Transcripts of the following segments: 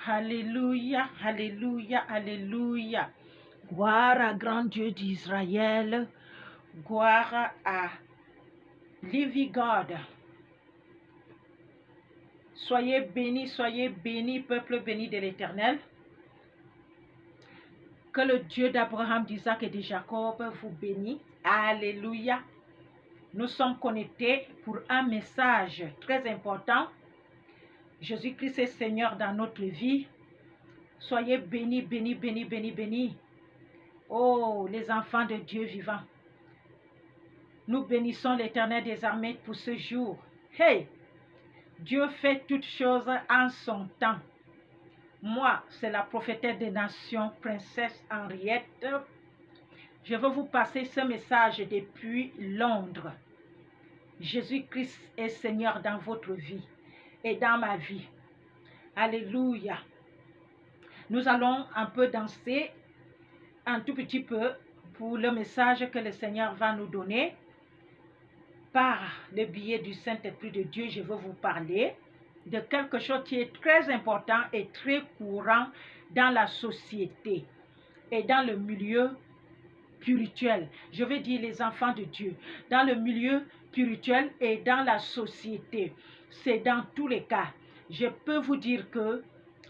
Alléluia, alléluia, alléluia. Gloire à grand Dieu d'Israël. Gloire à Living God. Soyez bénis, peuple béni de l'Éternel. Que le Dieu d'Abraham, d'Isaac et de Jacob vous bénisse. Alléluia. Nous sommes connectés pour un message très important. Jésus-Christ est Seigneur dans notre vie. Soyez bénis, bénis, bénis, bénis, bénis. Oh, les enfants de Dieu vivant. Nous bénissons l'Éternel des armées pour ce jour. Hey! Dieu fait toutes choses en son temps. Moi, c'est la prophétesse des nations, princesse Henriette. Je veux vous passer ce message depuis Londres. Jésus-Christ est Seigneur dans votre vie et dans ma vie. Alléluia. Nous allons un peu danser, un tout petit peu, pour le message que le Seigneur va nous donner. Par le biais du Saint-Esprit de Dieu, je veux vous parler de quelque chose qui est très important et très courant dans la société et dans le milieu spirituel. Je veux dire les enfants de Dieu, dans le milieu spirituel et dans la société. C'est dans tous les cas. Je peux vous dire que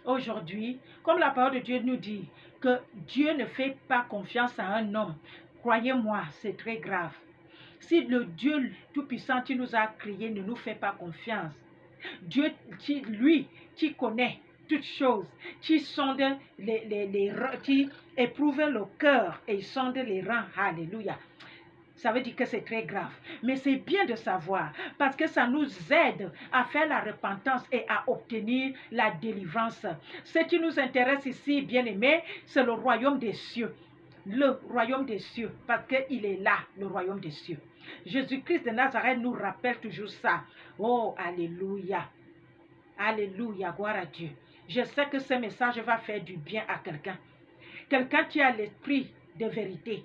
aujourd'hui, comme la parole de Dieu nous dit, que Dieu ne fait pas confiance à un homme. Croyez-moi, c'est très grave. Si le Dieu Tout-Puissant qui nous a créés ne nous fait pas confiance, Dieu qui connaît toutes choses, qui sonde qui éprouve le cœur et sonde les reins, alléluia. Ça veut dire que c'est très grave. Mais c'est bien de savoir parce que ça nous aide à faire la repentance et à obtenir la délivrance. Ce qui nous intéresse ici, bien-aimés, c'est le royaume des cieux. Le royaume des cieux, parce qu'il est là, le royaume des cieux. Jésus-Christ de Nazareth nous rappelle toujours ça. Oh, alléluia. Alléluia, gloire à Dieu. Je sais que ce message va faire du bien à quelqu'un. Quelqu'un qui a l'esprit de vérité.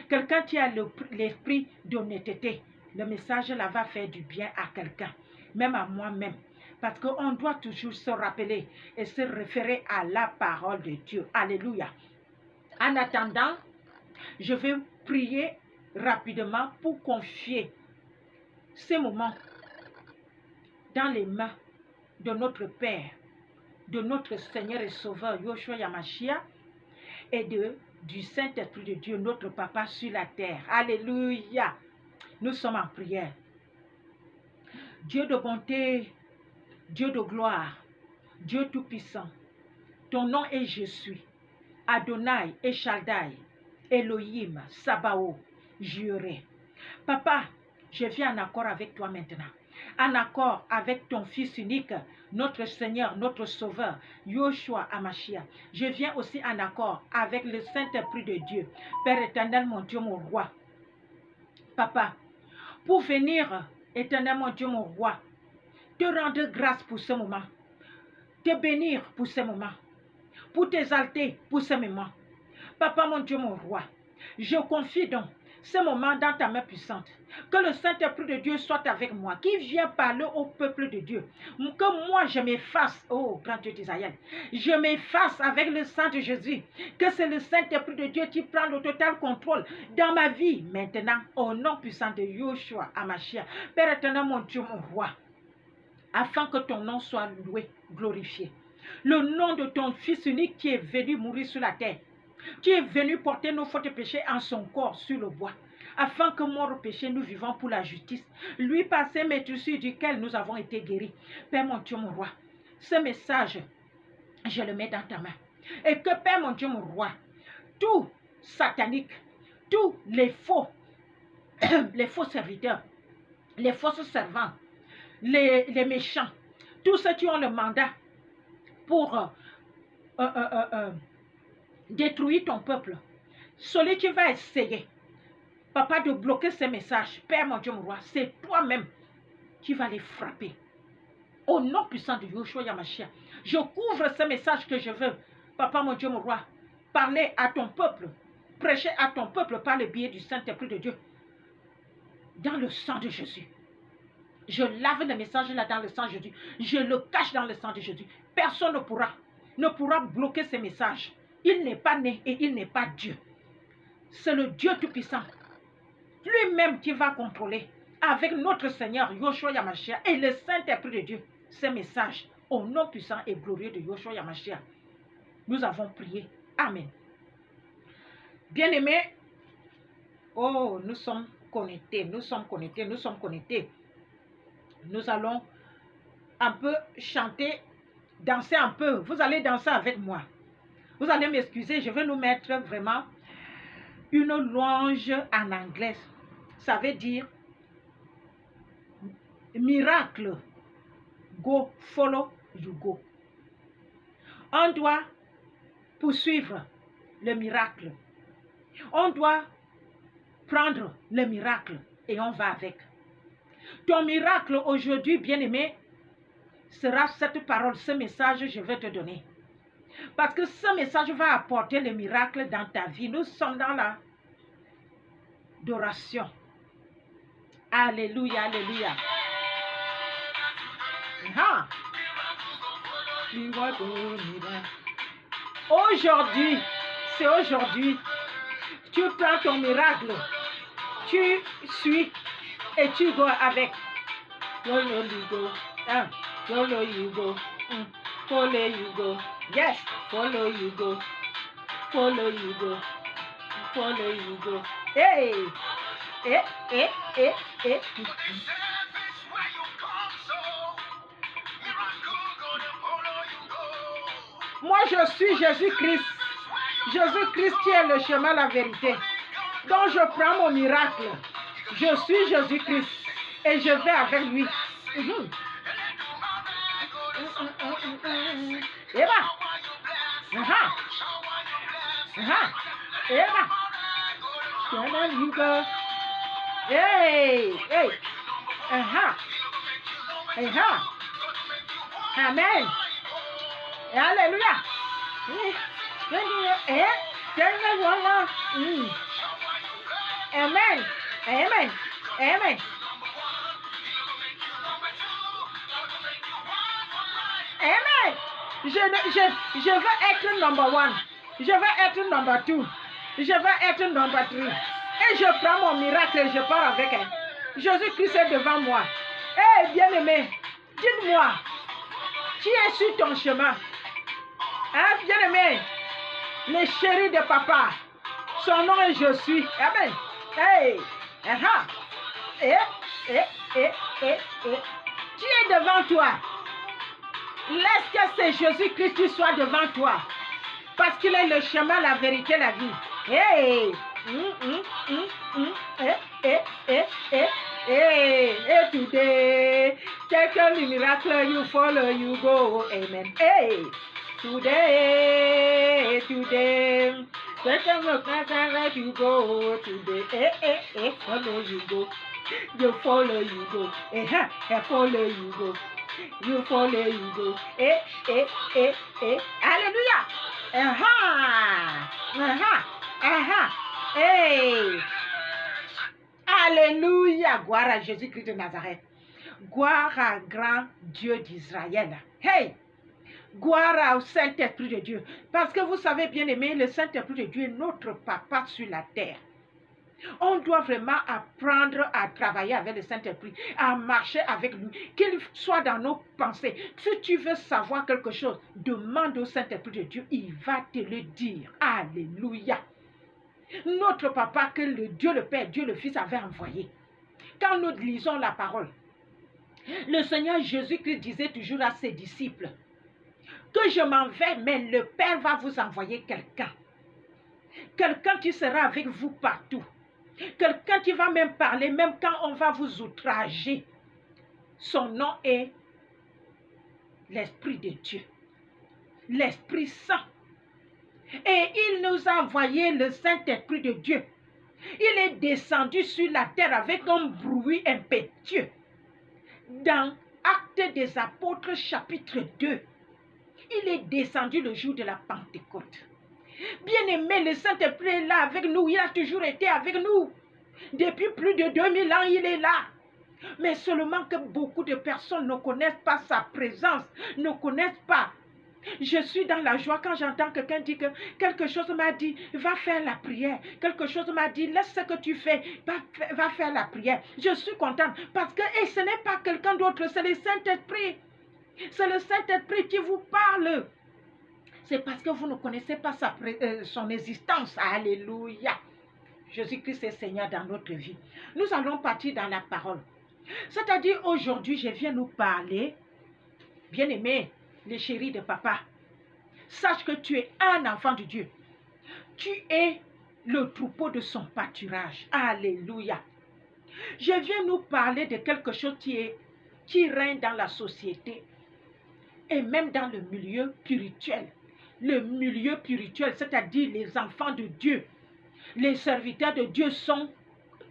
Quelqu'un qui a l'esprit d'honnêteté. Le message là va faire du bien à quelqu'un. Même à moi-même. Parce qu'on doit toujours se rappeler et se référer à la parole de Dieu. Alléluia. En attendant, je vais prier rapidement pour confier ces moments dans les mains de notre Père, de notre Seigneur et Sauveur Yoshua Yamashia et du Saint-Esprit de Dieu, notre Papa sur la terre. Alléluia. Nous sommes en prière. Dieu de bonté, Dieu de gloire, Dieu tout-puissant, ton nom est Je suis. Adonai, Eshaldai, Elohim, Sabao, Juré. Papa, je viens en accord avec toi maintenant. En accord avec ton Fils unique, notre Seigneur, notre Sauveur, Yoshua Amashia. Je viens aussi en accord avec le Saint-Esprit de Dieu, Père éternel, mon Dieu, mon roi. Papa, pour venir, éternel, mon Dieu, mon roi, te rendre grâce pour ce moment, te bénir pour ce moment, pour t'exalter pour ce moment. Papa, mon Dieu, mon roi, je confie donc ce moment dans ta main puissante. Que le Saint-Esprit de Dieu soit avec moi, qui vient parler au peuple de Dieu. Que moi, je m'efface, oh grand Dieu d'Israël, je m'efface avec le sang de Jésus. Que c'est le Saint-Esprit de Dieu qui prend le total contrôle dans ma vie maintenant, au nom puissant de Yoshua Amashia. Père éternel, mon Dieu, mon roi, afin que ton nom soit loué, glorifié. Le nom de ton Fils unique qui est venu mourir sur la terre, qui est venu porter nos fautes et péchés en son corps sur le bois, afin que mort au péché, nous vivons pour la justice. Lui par ses maîtrisures duquel nous avons été guéris. Père mon Dieu, mon roi, ce message, je le mets dans ta main. Et que Père mon Dieu, mon roi, tout satanique, tous les faux serviteurs, les fausses servants, les méchants, tous ceux qui ont le mandat pour détruire ton peuple, celui qui va essayer, papa, de bloquer ces messages, Père mon Dieu, mon roi, c'est toi-même qui vas les frapper. Au nom puissant de Yoshua Yamashia, je couvre ce message que je veux, papa mon Dieu, mon roi, parler à ton peuple, prêcher à ton peuple par le biais du Saint-Esprit de Dieu, dans le sang de Jésus. Je lave le message là dans le sang de Jésus. Je le cache dans le sang de Jésus. Personne ne pourra ne pourra bloquer ces messages. Il n'est pas né et il n'est pas Dieu. C'est le Dieu Tout-Puissant. Lui-même qui va contrôler avec notre Seigneur Yoshua Yamashia et le Saint-Esprit de Dieu ces messages au nom puissant et glorieux de Yoshua Yamashia. Nous avons prié. Amen. Bien-aimés, oh, nous sommes connectés, nous sommes connectés, nous sommes connectés. Nous allons un peu chanter, danser un peu. Vous allez danser avec moi. Vous allez m'excuser, je vais nous mettre vraiment une louange en anglais. Ça veut dire miracle. Go, follow, you go. On doit poursuivre le miracle. On doit prendre le miracle et on va avec. Ton miracle aujourd'hui, bien-aimé, sera cette parole, ce message que je vais te donner. Parce que ce message va apporter le miracle dans ta vie. Nous sommes dans la adoration. Alléluia, alléluia. Aujourd'hui, c'est aujourd'hui. Tu prends ton miracle. Tu suis et tu go avec. Follow you go. Follow you go. Follow you go. Yes, follow you go. Follow you go. Follow you go. Hey! Moi, je suis Jésus-Christ. Jésus-Christ qui est le chemin, la vérité. Donc, je prends mon miracle. Je suis Jésus-Christ. Et je vais avec lui. Eva. Eva. You go. Hey. Amen. Alléluia. Amen. Amen. Amen. Amen. Je veux être number one. Je veux être number two. Je veux être number three. Et je prends mon miracle et je pars avec elle. Jésus-Christ est devant moi. Eh, bien-aimé, dites-moi, qui est sur ton chemin? Hein, bien-aimé, le chéri de papa, son nom est Je suis. Amen. Hey, qui est devant toi? Laisse que c'est Jésus-Christ qui soit devant toi. Parce qu'il est le chemin, la vérité, la vie. Hey! Hey, today, take a miracle, you follow, you go. Amen. Hey! Today, take a miracle, you go. Today, follow, you go. You follow, you go. Follow, you go. You follow, you go. Alléluia. Hey. Alléluia. Gloire à Jésus-Christ de Nazareth. Gloire à grand Dieu d'Israël. Hey. Gloire au Saint-Esprit de Dieu. Parce que vous savez, bien aimé, le Saint-Esprit de Dieu est notre papa sur la terre. On doit vraiment apprendre à travailler avec le Saint-Esprit, à marcher avec lui, qu'il soit dans nos pensées. Si tu veux savoir quelque chose, demande au Saint-Esprit de Dieu, il va te le dire. Alléluia. Notre papa que le Dieu le Père, Dieu le Fils avait envoyé. Quand nous lisons la parole, le Seigneur Jésus-Christ disait toujours à ses disciples que je m'en vais, mais le Père va vous envoyer quelqu'un. Quelqu'un qui sera avec vous partout. Quelqu'un qui va même parler, même quand on va vous outrager. Son nom est l'Esprit de Dieu. L'Esprit Saint. Et il nous a envoyé le Saint-Esprit de Dieu. Il est descendu sur la terre avec un bruit impétueux. Dans Actes des Apôtres chapitre 2, il est descendu le jour de la Pentecôte. Bien-aimé, le Saint-Esprit est là avec nous. Il a toujours été avec nous. Depuis plus de 2000 ans, il est là. Mais seulement que beaucoup de personnes ne connaissent pas sa présence, ne connaissent pas Je suis dans la joie quand j'entends quelqu'un dire que quelque chose m'a dit, va faire la prière. Quelque chose m'a dit, laisse ce que tu fais, va faire la prière. Je suis contente parce que et ce n'est pas quelqu'un d'autre, c'est le Saint-Esprit. C'est le Saint-Esprit qui vous parle. C'est parce que vous ne connaissez pas son existence. Alléluia. Jésus-Christ est Seigneur dans notre vie. Nous allons partir dans la parole. C'est-à-dire aujourd'hui, je viens nous parler, bien-aimé, les chéris de papa. Sache que tu es un enfant de Dieu. Tu es le troupeau de son pâturage. Alléluia. Je viens nous parler de quelque chose qui règne dans la société et même dans le milieu spirituel. Le milieu spirituel, c'est-à-dire les enfants de Dieu. Les serviteurs de Dieu sont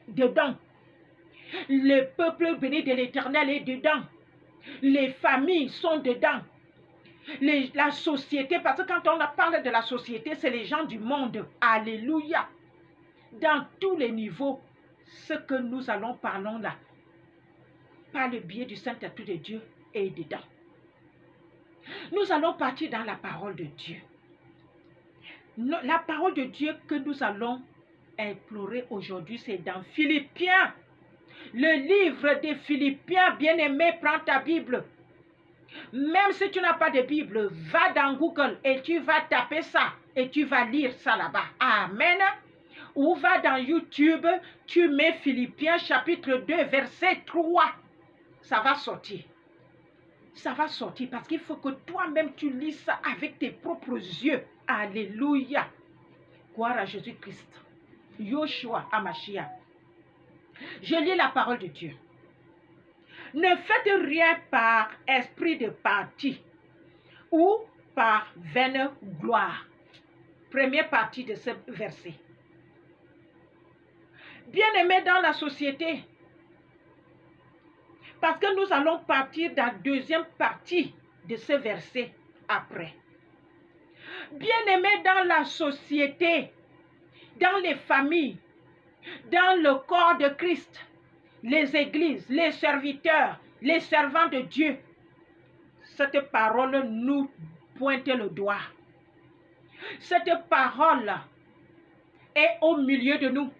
dedans. Le peuple béni de l'Éternel est dedans. Les familles sont dedans. La société, parce que quand on parle de la société, c'est les gens du monde. Alléluia. Dans tous les niveaux, ce que nous allons parler là, par le biais du Saint-Esprit de Dieu, est dedans. Nous allons partir dans la parole de Dieu. La parole de Dieu que nous allons implorer aujourd'hui, c'est dans Philippiens. Le livre des Philippiens, bien-aimé, prends ta Bible. Même si tu n'as pas de Bible, va dans Google et tu vas taper ça et tu vas lire ça là-bas. Amen. Ou va dans YouTube, tu mets Philippiens chapitre 2, verset 3. Ça va sortir. Ça va sortir parce qu'il faut que toi-même tu lis ça avec tes propres yeux. Alléluia. Gloire à Jésus-Christ. Yoshua Amashia. Je lis la parole de Dieu. Ne faites rien par esprit de parti ou par vaine gloire. Première partie de ce verset. Bien-aimés dans la société, parce que nous allons partir dans la deuxième partie de ce verset après. Bien-aimés dans la société, dans les familles, dans le corps de Christ, les églises, les serviteurs, les servants de Dieu, cette parole nous pointe le doigt. Cette parole est au milieu de nous.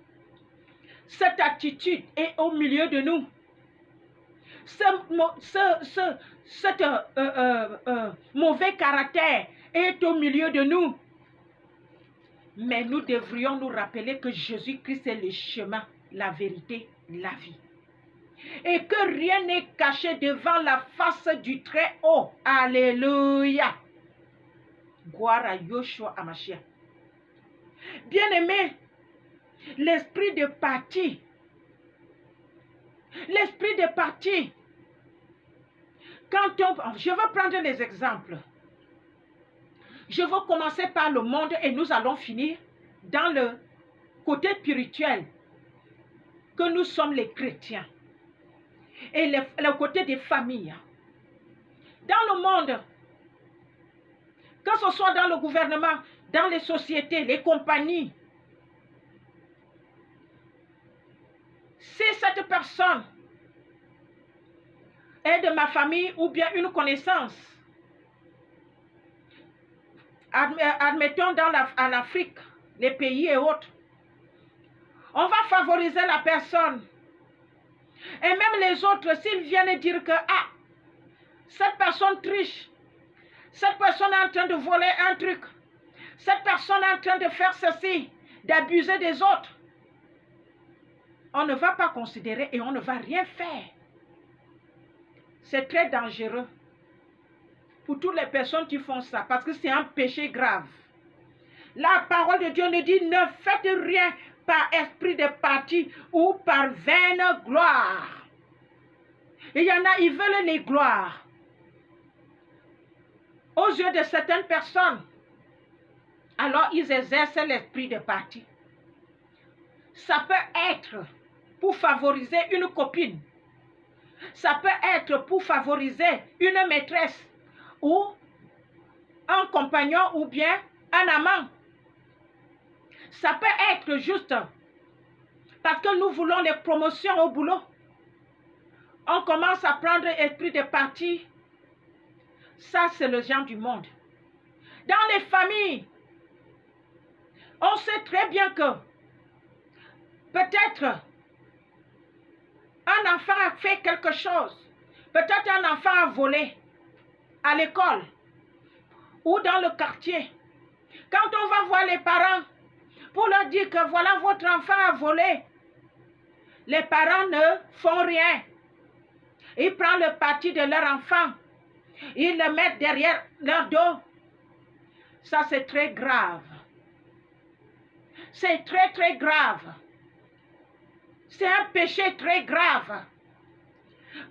Cette attitude est au milieu de nous. Cet mauvais caractère est au milieu de nous. Mais nous devrions nous rappeler que Jésus-Christ est le chemin, la vérité, la vie. Et que rien n'est caché devant la face du Très-Haut. Alléluia. Gloire à Yoshua Amashia. Bien-aimé, l'esprit de parti. L'esprit de parti. Je vais prendre les exemples. Je vais commencer par le monde et nous allons finir dans le côté spirituel que nous sommes les chrétiens et le côté des familles. Dans le monde, que ce soit dans le gouvernement, dans les sociétés, les compagnies, si cette personne est de ma famille ou bien une connaissance, admettons en Afrique, les pays et autres, on va favoriser la personne. Et même les autres, s'ils viennent dire que cette personne triche, cette personne est en train de voler un truc, cette personne est en train de faire ceci, d'abuser des autres, on ne va pas considérer et on ne va rien faire. C'est très dangereux pour toutes les personnes qui font ça, parce que c'est un péché grave. La parole de Dieu nous dit, ne faites rien par esprit de parti ou par vaine gloire. Il y en a, ils veulent les gloires. Aux yeux de certaines personnes, alors ils exercent l'esprit de parti. Ça peut être pour favoriser une copine. Ça peut être pour favoriser une maîtresse ou un compagnon ou bien un amant. Ça peut être juste parce que nous voulons les promotions au boulot. On commence à prendre esprit de parti. Ça, c'est le genre du monde. Dans les familles, on sait très bien que peut-être un enfant a fait quelque chose. Peut-être un enfant a volé à l'école ou dans le quartier. Quand on va voir les parents pour leur dire que voilà, votre enfant a volé, les parents ne font rien. Ils prennent le parti de leur enfant. Ils le mettent derrière leur dos. Ça, c'est très grave. C'est très, très grave. C'est un péché très grave.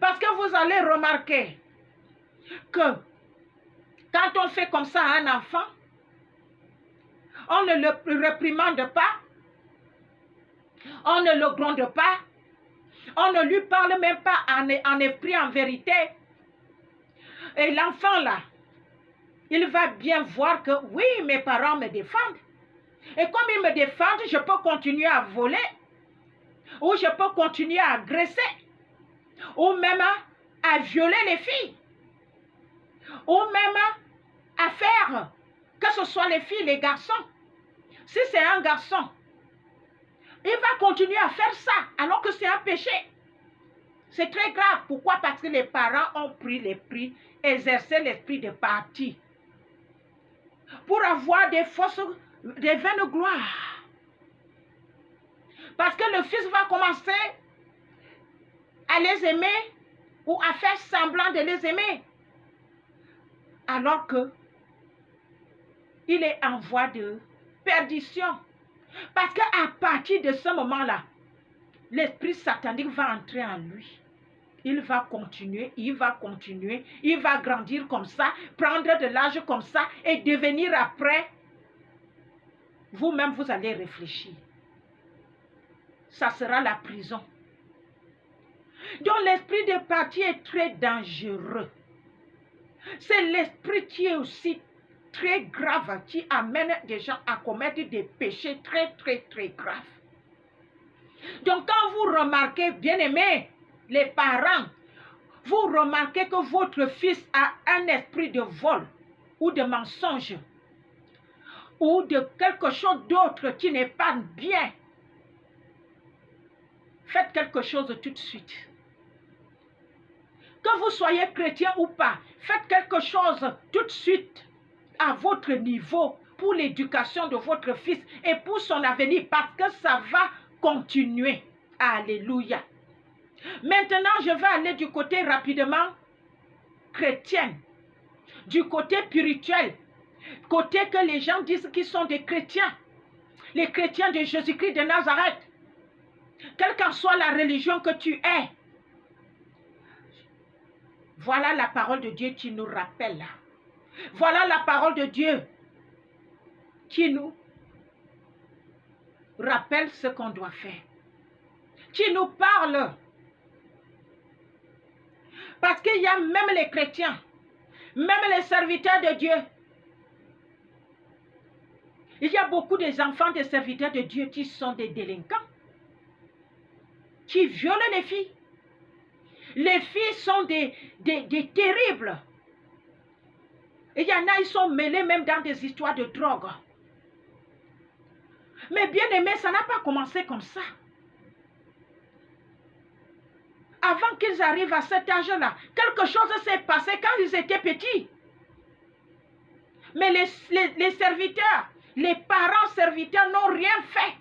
Parce que vous allez remarquer que quand on fait comme ça à un enfant, on ne le réprimande pas, on ne le gronde pas, on ne lui parle même pas en esprit, en vérité. Et l'enfant là, il va bien voir que oui, mes parents me défendent. Et comme ils me défendent, je peux continuer à voler, ou je peux continuer à agresser, ou même à violer les filles, ou même à faire, que ce soit les filles, les garçons. Si c'est un garçon, il va continuer à faire ça, alors que c'est un péché. C'est très grave. Pourquoi? Parce que les parents ont pris l'esprit, exercé l'esprit de parti, pour avoir des vaines gloires. Parce que le fils va commencer à les aimer ou à faire semblant de les aimer, alors que il est en voie de perdition. Parce qu'à partir de ce moment-là, l'esprit satanique va entrer en lui. Il va continuer, il va grandir comme ça, prendre de l'âge comme ça et devenir après. Vous-même, vous allez réfléchir. Ça sera la prison. Donc l'esprit de parti est très dangereux. C'est l'esprit qui est aussi très grave, qui amène des gens à commettre des péchés très, très, très graves. Donc quand vous remarquez, bien aimés, les parents, vous remarquez que votre fils a un esprit de vol ou de mensonge ou de quelque chose d'autre qui n'est pas bien, faites quelque chose tout de suite. Que vous soyez chrétien ou pas, faites quelque chose tout de suite à votre niveau pour l'éducation de votre fils et pour son avenir, parce que ça va continuer. Alléluia. Maintenant, je vais aller du côté rapidement chrétien, du côté spirituel, côté que les gens disent qu'ils sont des chrétiens, les chrétiens de Jésus-Christ de Nazareth, quelle qu'en soit la religion que tu es. Voilà la parole de Dieu qui nous rappelle. Voilà la parole de Dieu qui nous rappelle ce qu'on doit faire, qui nous parle. Parce qu'il y a même les chrétiens, même les serviteurs de Dieu. Il y a beaucoup des enfants des serviteurs de Dieu qui sont des délinquants, qui violent les filles. Les filles sont des terribles. Et il y en a, ils sont mêlés même dans des histoires de drogue. Mais bien aimé, ça n'a pas commencé comme ça. Avant qu'ils arrivent à cet âge-là, quelque chose s'est passé quand ils étaient petits. Mais les serviteurs, les parents serviteurs n'ont rien fait.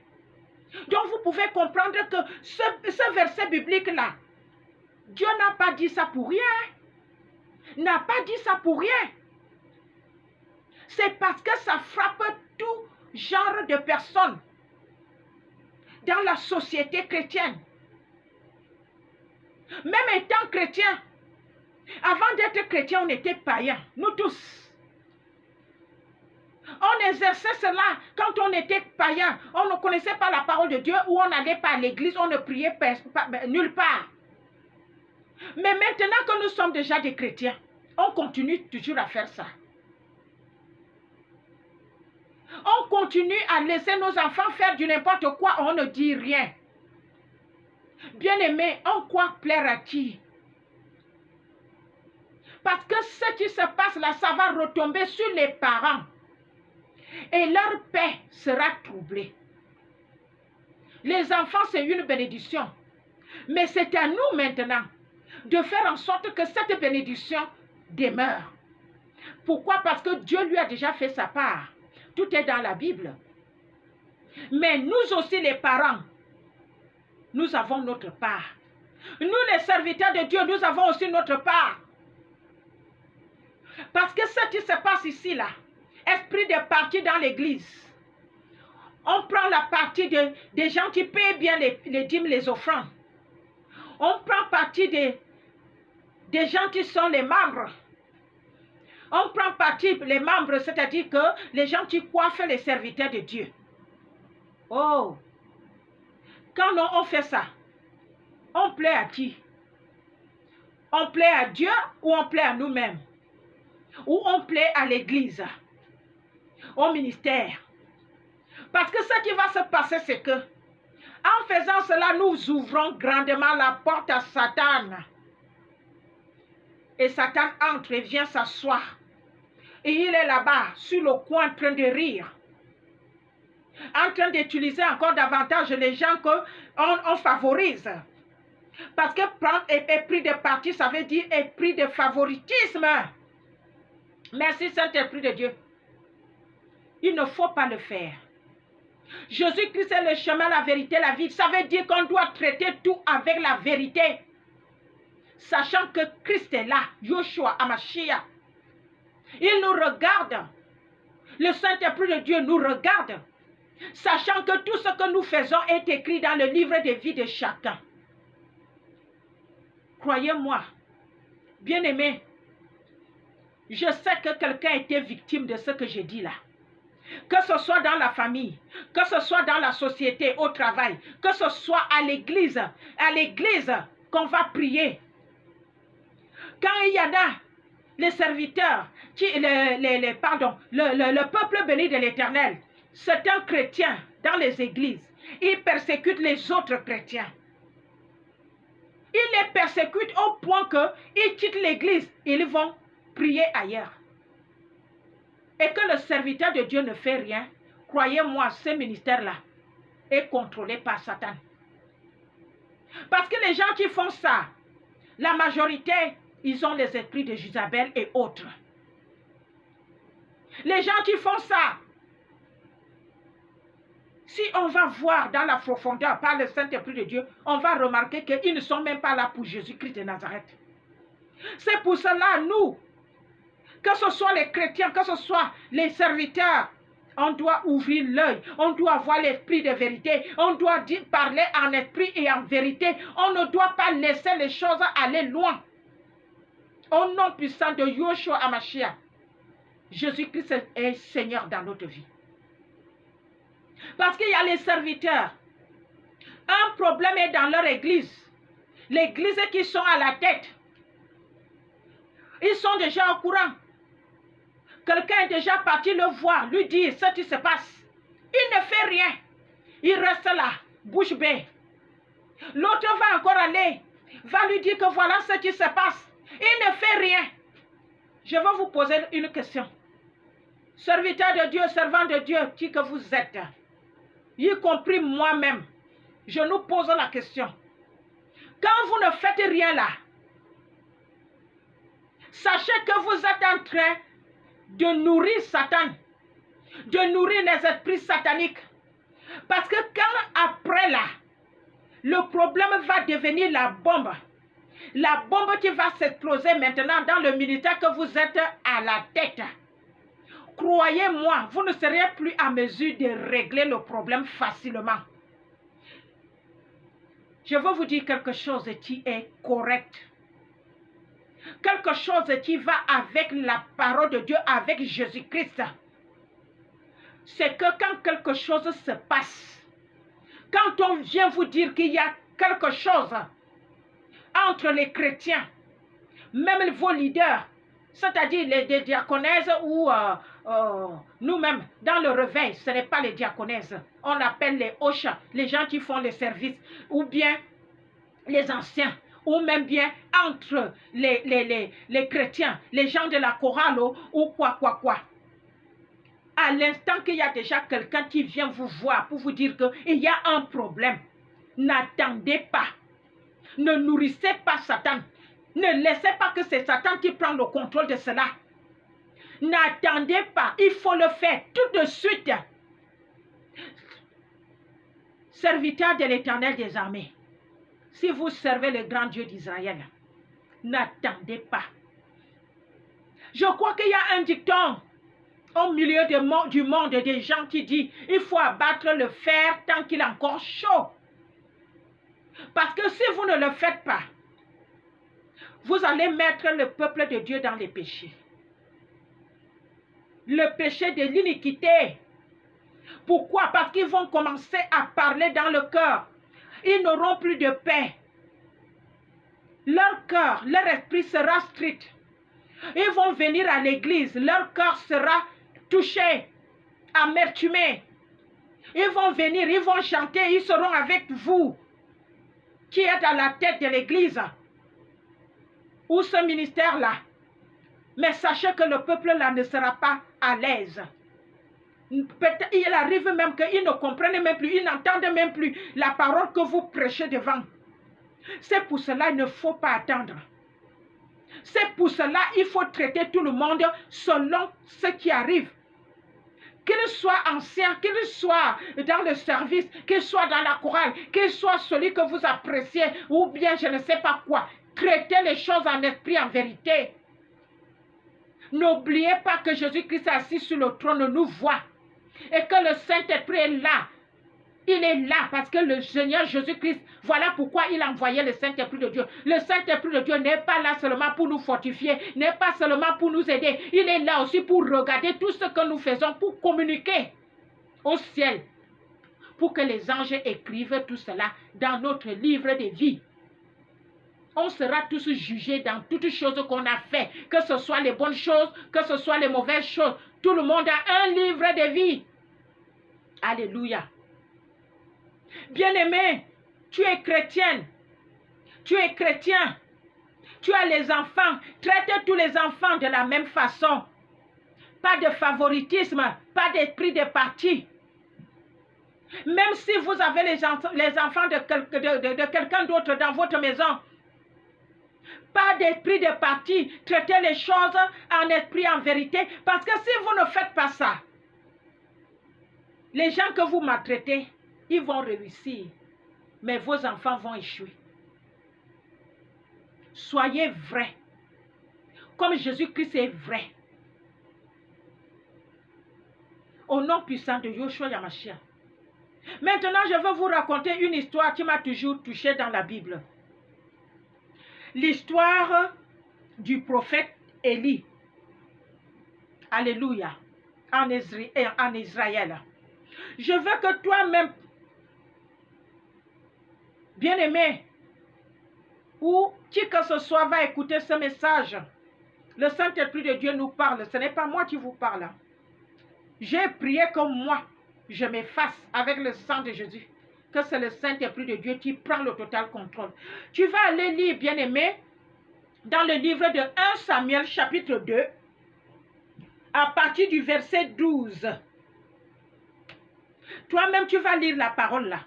Donc vous pouvez comprendre que ce verset biblique-là, Dieu n'a pas dit ça pour rien. N'a pas dit ça pour rien. C'est parce que ça frappe tout genre de personnes dans la société chrétienne. Même étant chrétien, avant d'être chrétien, on était païens, nous tous. On exerçait cela quand on était païen. On ne connaissait pas la parole de Dieu ou on n'allait pas à l'église, on ne priait nulle part. Mais maintenant que nous sommes déjà des chrétiens, on continue toujours à faire ça. On continue à laisser nos enfants faire du n'importe quoi, on ne dit rien. Bien-aimé, on croit plaire à qui? Parce que ce qui se passe là, ça va retomber sur les parents. et leur paix sera troublée. Les enfants, c'est une bénédiction. Mais c'est à nous maintenant de faire en sorte que cette bénédiction demeure. Pourquoi? Parce que Dieu lui a déjà fait sa part. Tout est dans la Bible. Mais nous aussi, les parents, nous avons notre part. Nous, les serviteurs de Dieu, nous avons aussi notre part. Parce que ce qui se passe ici, là, esprit de parti dans l'église, on prend la partie des gens qui payent bien les dîmes, les offrandes. On prend partie des gens qui sont les membres. On prend partie les membres, c'est-à-dire que les gens qui coiffent les serviteurs de Dieu. Oh! Quand on fait ça, on plaît à qui? On plaît à Dieu ou on plaît à nous-mêmes? Ou on plaît à l'église, au ministère? Parce que ce qui va se passer, c'est que en faisant cela, nous ouvrons grandement la porte à Satan. Et Satan entre et vient s'asseoir. Et il est là-bas, sur le coin, en train de rire. En train d'utiliser encore davantage les gens qu'on favorise. Parce que prendre esprit de parti, ça veut dire esprit de favoritisme. Merci Saint-Esprit de Dieu. Il ne faut pas le faire. Jésus-Christ est le chemin, la vérité, la vie. Ça veut dire qu'on doit traiter tout avec la vérité. Sachant que Christ est là, Yoshua Hamashiach. Il nous regarde. Le Saint-Esprit de Dieu nous regarde. Sachant que tout ce que nous faisons est écrit dans le livre de vie de chacun. Croyez-moi, bien-aimé, je sais que quelqu'un a été victime de ce que j'ai dit là. Que ce soit dans la famille, que ce soit dans la société, au travail, que ce soit à l'église qu'on va prier. Quand il y en a les serviteurs, le peuple béni de l'Éternel, c'est un chrétien dans les églises, il persécute les autres chrétiens. Il les persécute au point qu'ils quittent l'église, ils vont prier ailleurs. Et que le serviteur de Dieu ne fait rien, croyez-moi, ce ministère-là est contrôlé par Satan. Parce que les gens qui font ça, la majorité, ils ont les esprits de Jézabel et autres. Les gens qui font ça, si on va voir dans la profondeur par le Saint-Esprit de Dieu, on va remarquer qu'ils ne sont même pas là pour Jésus-Christ de Nazareth. C'est pour cela, nous, que ce soit les chrétiens, que ce soit les serviteurs, on doit ouvrir l'œil, on doit avoir l'esprit de vérité, on doit parler en esprit et en vérité. On ne doit pas laisser les choses aller loin. Au nom puissant de Yoshua Hamashiach, Jésus-Christ est Seigneur dans notre vie. Parce qu'il y a les serviteurs. Un problème est dans leur église. L'église qui sont à la tête. Ils sont déjà au courant. Quelqu'un est déjà parti le voir, lui dire ce qui se passe. Il ne fait rien. Il reste là, bouche bée. L'autre va encore aller, va lui dire que voilà ce qui se passe. Il ne fait rien. Je vais vous poser une question. Serviteur de Dieu, servant de Dieu, qui que vous êtes, y compris moi-même, je nous pose la question. Quand vous ne faites rien là, sachez que vous êtes en train de nourrir Satan, de nourrir les esprits sataniques. Parce que quand après là, le problème va devenir la bombe qui va s'exploser maintenant dans le ministère que vous êtes à la tête. Croyez-moi, vous ne serez plus à mesure de régler le problème facilement. Je veux vous dire quelque chose qui est correct. Quelque chose qui va avec la parole de Dieu, avec Jésus-Christ. C'est que quand quelque chose se passe, quand on vient vous dire qu'il y a quelque chose entre les chrétiens, même vos leaders, c'est-à-dire les diaconesses ou nous-mêmes, dans le réveil, ce n'est pas les diaconesses, on appelle les hochas, les gens qui font les services, ou bien les anciens, ou même bien entre les chrétiens, les gens de la chorale ou quoi. à l'instant qu'il y a déjà quelqu'un qui vient vous voir pour vous dire qu'il y a un problème, n'attendez pas. Ne nourrissez pas Satan. Ne laissez pas que c'est Satan qui prend le contrôle de cela. N'attendez pas. Il faut le faire tout de suite. Serviteur de l'Éternel des armées, si vous servez le grand Dieu d'Israël, n'attendez pas. Je crois qu'il y a un dicton au milieu du monde des gens qui dit il faut abattre le fer tant qu'il est encore chaud. Parce que si vous ne le faites pas, vous allez mettre le peuple de Dieu dans les péchés. Le péché de l'iniquité. Pourquoi? Parce qu'ils vont commencer à parler dans le cœur. Ils n'auront plus de paix. Leur cœur, leur esprit sera strict. Ils vont venir à l'église. Leur cœur sera touché, amertumé. Ils vont venir, ils vont chanter, ils seront avec vous qui êtes à la tête de l'église ou ce ministère-là. Mais sachez que le peuple-là ne sera pas à l'aise. Il arrive même qu'ils ne comprennent même plus, ils n'entendent même plus la parole que vous prêchez devant. C'est pour cela qu'il ne faut pas attendre. C'est pour cela qu'il faut traiter tout le monde selon ce qui arrive. Qu'il soit ancien, qu'il soit dans le service, qu'il soit dans la chorale, qu'il soit celui que vous appréciez ou bien je ne sais pas quoi. Traitez les choses en esprit, en vérité. N'oubliez pas que Jésus-Christ assis sur le trône nous voit et que le Saint-Esprit est là. Il est là parce que le Seigneur Jésus-Christ, voilà pourquoi il a envoyé le Saint-Esprit de Dieu. Le Saint-Esprit de Dieu n'est pas là seulement pour nous fortifier, n'est pas seulement pour nous aider. Il est là aussi pour regarder tout ce que nous faisons, pour communiquer au ciel, pour que les anges écrivent tout cela dans notre livre de vie. On sera tous jugés dans toutes choses qu'on a fait, que ce soit les bonnes choses, que ce soit les mauvaises choses. Tout le monde a un livre de vie. Alléluia. Bien-aimé, tu es chrétienne, tu es chrétien, tu as les enfants, traite tous les enfants de la même façon. Pas de favoritisme, pas d'esprit de parti. Même si vous avez les enfants de quelqu'un d'autre dans votre maison, pas d'esprit de parti, traitez les choses en esprit, en vérité, parce que si vous ne faites pas ça, les gens que vous maltraitez, ils vont réussir, mais vos enfants vont échouer. Soyez vrais, comme Jésus-Christ est vrai. Au nom puissant de Yoshua Yamashia. Maintenant, je veux vous raconter une histoire qui m'a toujours touchée dans la Bible. L'histoire du prophète Élie. Alléluia. En Israël. Je veux que toi-même, bien-aimé, ou qui que ce soit va écouter ce message. Le Saint-Esprit de Dieu nous parle. Ce n'est pas moi qui vous parle. J'ai prié que moi, je m'efface avec le sang de Jésus. Que c'est le Saint-Esprit de Dieu qui prend le total contrôle. Tu vas aller lire, bien-aimé, dans le livre de 1 Samuel chapitre 2, à partir du verset 12. Toi-même, tu vas lire la parole là.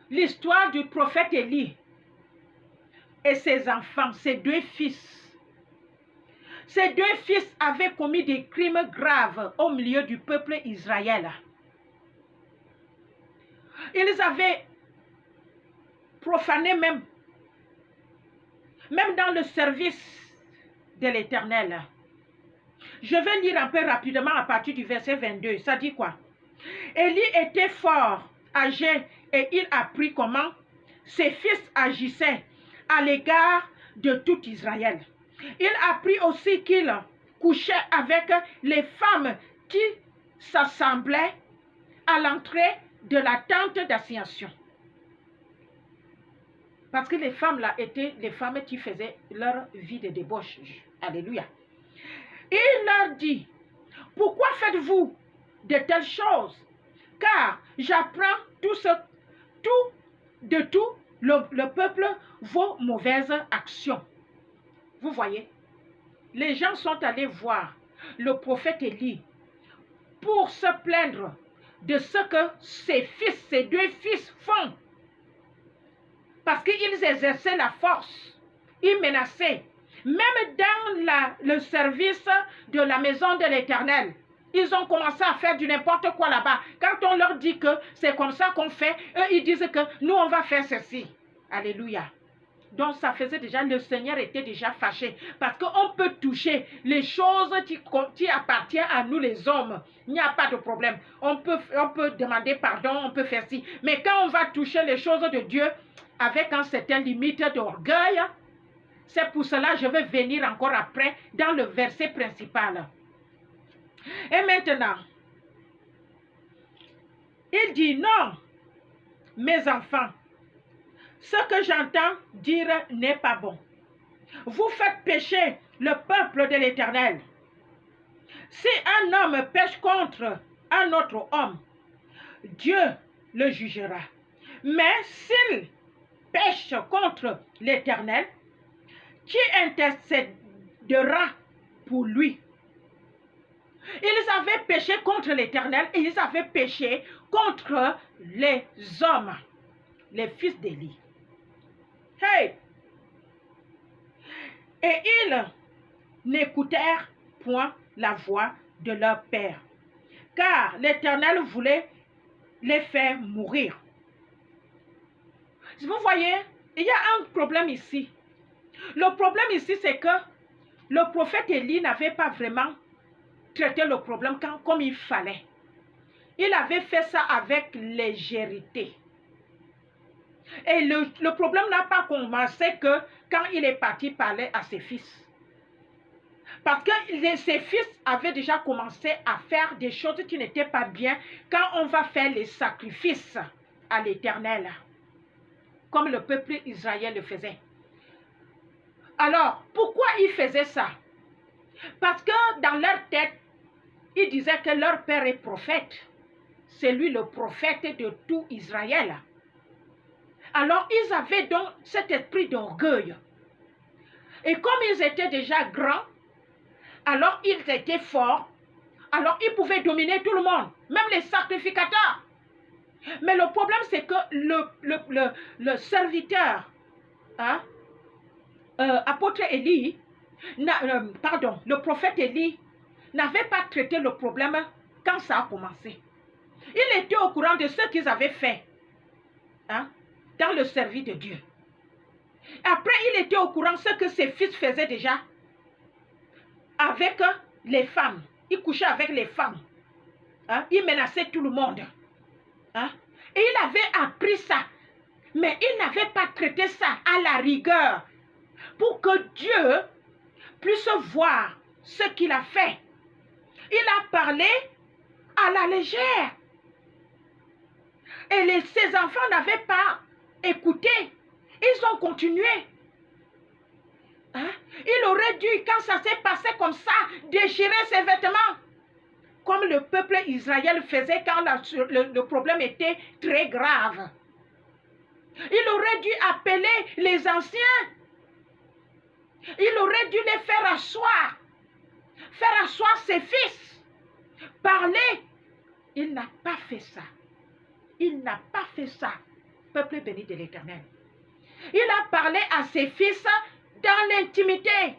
L'histoire du prophète Élie et ses enfants, ses deux fils. Ces deux fils avaient commis des crimes graves au milieu du peuple Israël. Ils avaient profané même dans le service de l'Éternel. Je vais lire un peu rapidement à partir du verset 22. Ça dit quoi? Élie était fort âgé et il apprit comment ses fils agissaient à l'égard de tout Israël. Il apprit aussi qu'il couchait avec les femmes qui s'assemblaient à l'entrée de la tente d'assignation. Parce que les femmes là étaient les femmes qui faisaient leur vie de débauche. Alléluia. Il leur dit, pourquoi faites-vous de telles choses? Car j'apprends de tout le peuple vos mauvaises actions. Vous voyez, les gens sont allés voir le prophète Élie pour se plaindre de ce que ses deux fils font. Parce qu'ils exerçaient la force, ils menaçaient. Même dans le service de la maison de l'Éternel, ils ont commencé à faire du n'importe quoi là-bas. Quand on leur dit que c'est comme ça qu'on fait, eux ils disent que nous on va faire ceci. Alléluia. Donc ça faisait déjà, le Seigneur était déjà fâché. Parce qu'on peut toucher les choses qui appartiennent à nous les hommes. Il n'y a pas de problème. On peut demander pardon, on peut faire ci. Mais quand on va toucher les choses de Dieu avec un certain limite d'orgueil, c'est pour cela que je vais venir encore après dans le verset principal. Et maintenant, il dit non, mes enfants, ce que j'entends dire n'est pas bon. Vous faites pécher le peuple de l'Éternel. Si un homme pêche contre un autre homme, Dieu le jugera. Mais s'il pêche contre l'Éternel, qui intercédera pour lui? Ils avaient péché contre l'Éternel et ils avaient péché contre les hommes, les fils d'Élie. Hey! Et ils n'écoutèrent point la voix de leur père, car l'Éternel voulait les faire mourir. Vous voyez, il y a un problème ici. Le problème ici, c'est que le prophète Élie n'avait pas vraiment traité le problème comme il fallait. Il avait fait ça avec légèreté. Et le problème n'a pas commencé que quand il est parti parler à ses fils. Parce que ses fils avaient déjà commencé à faire des choses qui n'étaient pas bien quand on va faire les sacrifices à l'Éternel, comme le peuple Israël le faisait. Alors, pourquoi ils faisaient ça? Parce que dans leur tête, ils disaient que leur père est prophète. C'est lui le prophète de tout Israël. Alors, ils avaient donc cet esprit d'orgueil. Et comme ils étaient déjà grands, alors ils étaient forts, alors ils pouvaient dominer tout le monde, même les sacrificateurs. Mais le problème, c'est que le serviteur, hein, apôtre Élie, le prophète Élie, n'avait pas traité le problème quand ça a commencé. Il était au courant de ce qu'ils avaient fait, hein, dans le service de Dieu. Après, il était au courant de ce que ses fils faisaient déjà avec les femmes. Il couchait avec les femmes. Hein? Il menaçait tout le monde. Hein? Et il avait appris ça. Mais il n'avait pas traité ça à la rigueur pour que Dieu puisse voir ce qu'il a fait. Il a parlé à la légère. Et ses enfants n'avaient pas écouté. Ils ont continué. Hein? Il aurait dû, quand ça s'est passé comme ça, déchirer ses vêtements. Comme le peuple Israël faisait quand le problème était très grave. Il aurait dû appeler les anciens. Il aurait dû les faire asseoir ses fils, parler. Il n'a pas fait ça. Il n'a pas fait ça, peuple béni de l'Éternel. Il a parlé à ses fils dans l'intimité.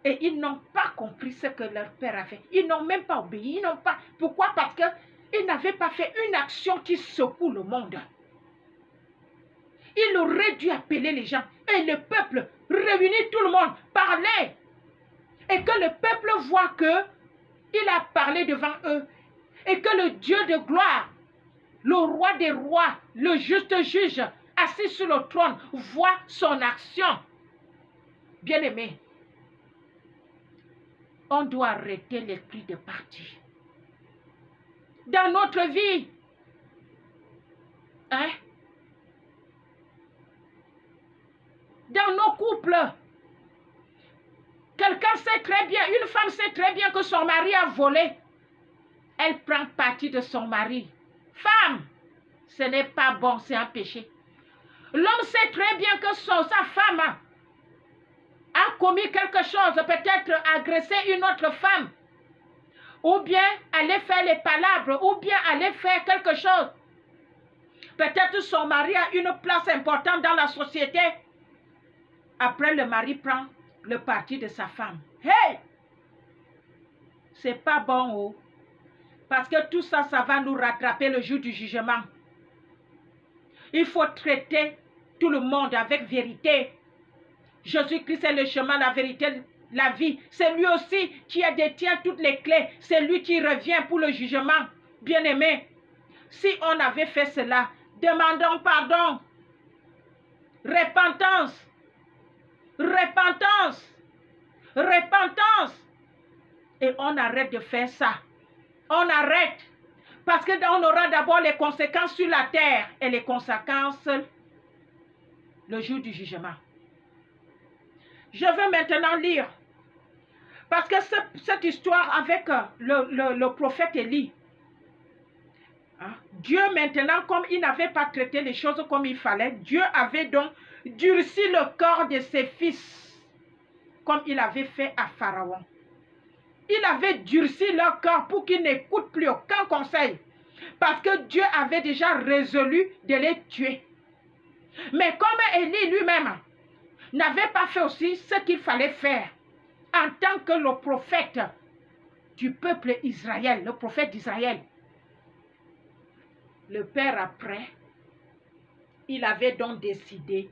Et ils n'ont pas compris ce que leur père a fait. Ils n'ont même pas obéi. Ils n'ont pas. Pourquoi? Parce qu'ils n'avaient pas fait une action qui secoue le monde. Il aurait dû appeler les gens et le peuple, réunir tout le monde, parler. Et que le peuple voit qu'il a parlé devant eux. Et que le Dieu de gloire, le roi des rois, le juste juge, assis sur le trône, voit son action. Bien-aimés, on doit arrêter l'esprit de parti. Dans notre vie, hein? Dans nos couples, quelqu'un sait très bien, une femme sait très bien que son mari a volé. Elle prend parti de son mari. Femme, ce n'est pas bon, c'est un péché. L'homme sait très bien que sa femme a commis quelque chose, peut-être agressé une autre femme, ou bien aller faire les palabres, ou bien aller faire quelque chose. Peut-être son mari a une place importante dans la société. Après, le mari prend le parti de sa femme. Hey! C'est pas bon, oh. Parce que tout ça, ça va nous rattraper le jour du jugement. Il faut traiter tout le monde avec vérité. Jésus-Christ est le chemin, la vérité, la vie. C'est lui aussi qui détient toutes les clés. C'est lui qui revient pour le jugement. Bien-aimé, si on avait fait cela, demandons pardon. Repentance. Repentance. Repentance. Et on arrête de faire ça. On arrête. Parce qu'on aura d'abord les conséquences sur la terre et les conséquences le jour du jugement. Je vais maintenant lire. Parce que cette histoire avec le prophète Élie, hein, Dieu maintenant, comme il n'avait pas traité les choses comme il fallait, Dieu avait donc durci le corps de ses fils, comme il avait fait à Pharaon. Il avait durci leur corps pour qu'ils n'écoutent plus aucun conseil. Parce que Dieu avait déjà résolu de les tuer. Mais comme Élie lui-même n'avait pas fait aussi ce qu'il fallait faire en tant que le prophète du peuple Israël, le prophète d'Israël, le père après, il avait donc décidé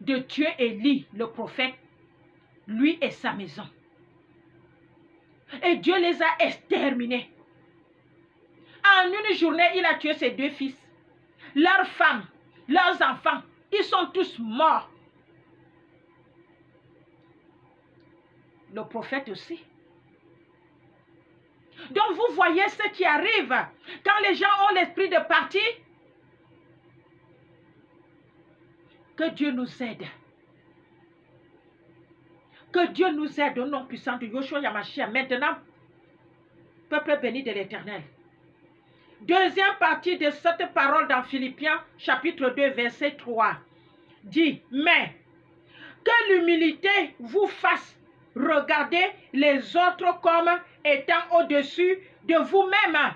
de tuer Élie, le prophète, lui et sa maison. Et Dieu les a exterminés. En une journée, il a tué ses 2 fils, leurs femmes, leurs enfants. Ils sont tous morts. Le prophète aussi. Donc vous voyez ce qui arrive quand les gens ont l'esprit de parti. Que Dieu nous aide. Que Dieu nous aide au nom puissant de Yoshua Yamashia. Maintenant, peuple béni de l'Éternel. Deuxième partie de cette parole dans Philippiens, chapitre 2, verset 3, dit, mais que l'humilité vous fasse regarder les autres comme étant au-dessus de vous-même.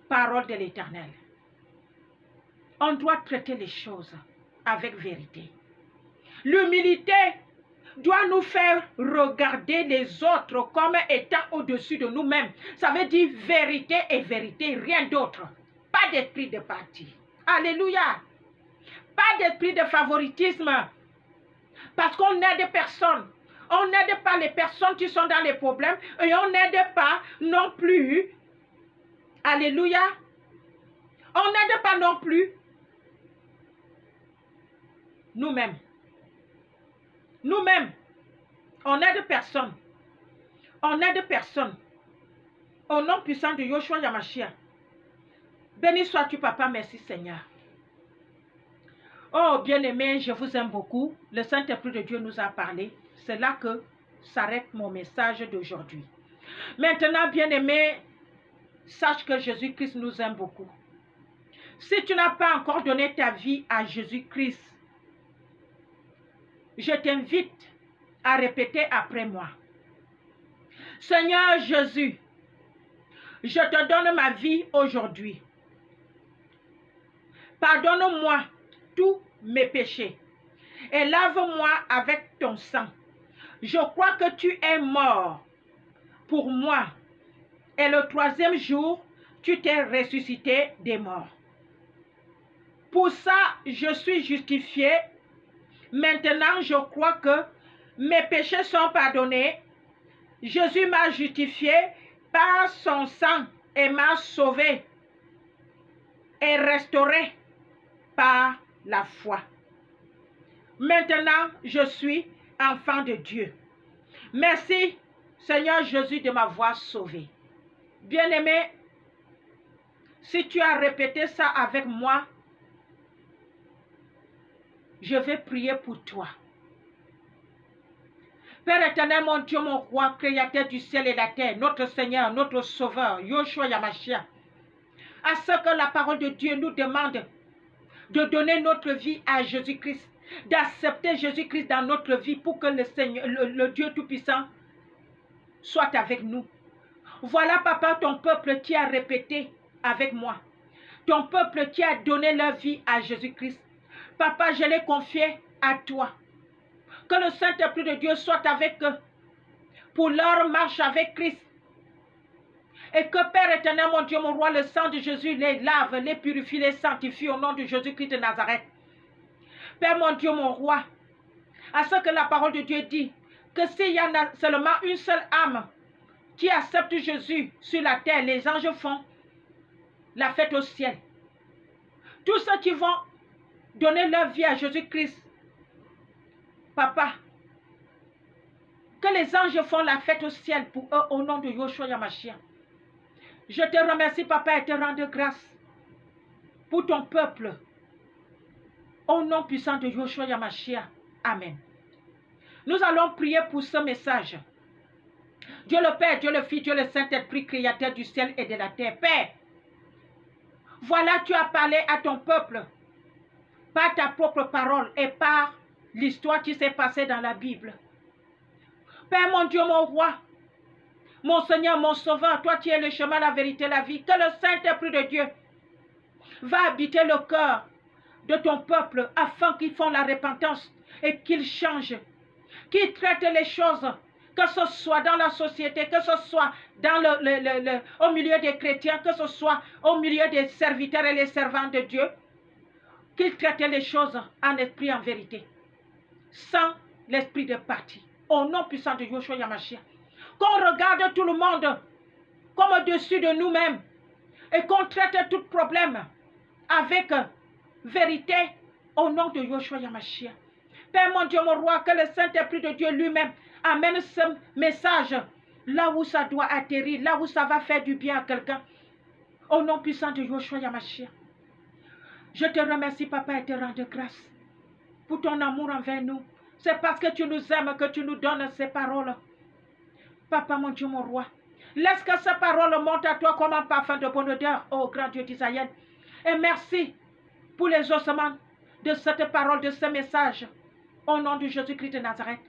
Parole de l'Éternel. On doit traiter les choses avec vérité. L'humilité doit nous faire regarder les autres comme étant au-dessus de nous-mêmes. Ça veut dire vérité et vérité, rien d'autre. Pas d'esprit de parti. Alléluia. Pas d'esprit de favoritisme. Parce qu'on n'aide personne. On n'aide pas les personnes qui sont dans les problèmes et on n'aide pas non plus. Alléluia. On n'aide pas non plus nous-mêmes. Nous-mêmes, on n'aide personne. On n'aide personne. Au nom puissant de Yoshua Yamashia. Béni sois-tu, Papa. Merci, Seigneur. Oh, bien-aimé, je vous aime beaucoup. Le Saint-Esprit de Dieu nous a parlé. C'est là que s'arrête mon message d'aujourd'hui. Maintenant, bien-aimé, sache que Jésus-Christ nous aime beaucoup. Si tu n'as pas encore donné ta vie à Jésus-Christ, je t'invite à répéter après moi. Seigneur Jésus, je te donne ma vie aujourd'hui. Pardonne-moi tous mes péchés et lave-moi avec ton sang. Je crois que tu es mort pour moi et le 3e jour, tu t'es ressuscité des morts. Pour ça, je suis justifié. Maintenant, je crois que mes péchés sont pardonnés. Jésus m'a justifié par son sang et m'a sauvé et restauré par la foi. Maintenant, je suis enfant de Dieu. Merci, Seigneur Jésus, de m'avoir sauvé. Bien-aimé, si tu as répété ça avec moi, je vais prier pour toi. Père éternel, mon Dieu, mon roi, créateur du ciel et de la terre, notre Seigneur, notre Sauveur, Yoshua Yamashia, à ce que la parole de Dieu nous demande de donner notre vie à Jésus-Christ, d'accepter Jésus-Christ dans notre vie pour que le Seigneur, le Dieu Tout-Puissant soit avec nous. Voilà, papa, ton peuple qui a répété avec moi. Ton peuple qui a donné leur vie à Jésus-Christ. Papa, je l'ai confié à toi. Que le Saint-Esprit de Dieu soit avec eux pour leur marche avec Christ. Et que Père éternel, mon Dieu, mon roi, le sang de Jésus les lave, les purifie, les sanctifie au nom de Jésus-Christ de Nazareth. Père, mon Dieu, mon roi, à ce que la parole de Dieu dit, que s'il y en a seulement une seule âme qui accepte Jésus sur la terre, les anges font la fête au ciel. Tous ceux qui vont donner leur vie à Jésus-Christ, papa, que les anges font la fête au ciel pour eux au nom de Yoshua Yamashia. Je te remercie, papa, et te rends grâce pour ton peuple. Au nom puissant de Yoshua Yamashia. Amen. Nous allons prier pour ce message. Dieu le Père, Dieu le Fils, Dieu le Saint-Esprit, créateur du ciel et de la terre. Père, voilà, tu as parlé à ton peuple par ta propre parole et par l'histoire qui s'est passée dans la Bible. Père, mon Dieu, mon roi, mon Seigneur, mon Sauveur, toi qui es le chemin, la vérité, la vie, que le Saint-Esprit de Dieu va habiter le cœur de ton peuple afin qu'ils font la repentance et qu'ils changent, qu'ils traitent les choses, que ce soit dans la société, que ce soit dans au milieu des chrétiens, que ce soit au milieu des serviteurs et les servants de Dieu, qu'ils traitent les choses en esprit, en vérité, sans l'esprit de parti. Au nom puissant de Yoshua Yamashia. Qu'on regarde tout le monde comme au-dessus de nous-mêmes et qu'on traite tout problème avec vérité au nom de Yoshua Yamashia. Père mon Dieu, mon roi, que le Saint-Esprit de Dieu lui-même amène ce message là où ça doit atterrir, là où ça va faire du bien à quelqu'un. Au nom puissant de Yoshua Yamashia. Je te remercie, papa, et te rends grâce pour ton amour envers nous. C'est parce que tu nous aimes que tu nous donnes ces paroles. Papa, mon Dieu, mon roi, laisse que ces paroles montent à toi comme un parfum de bonne odeur, ô grand Dieu d'Israël. Et merci pour les ossements de cette parole, de ce message, au nom de Jésus-Christ de Nazareth.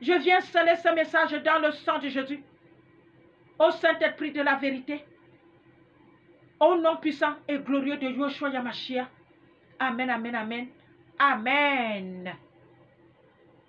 Je viens sceller ce message dans le sang de Jésus, au Saint-Esprit de la vérité, au nom puissant et glorieux de Yoshua Yamashia. Amen, amen, amen. Amen.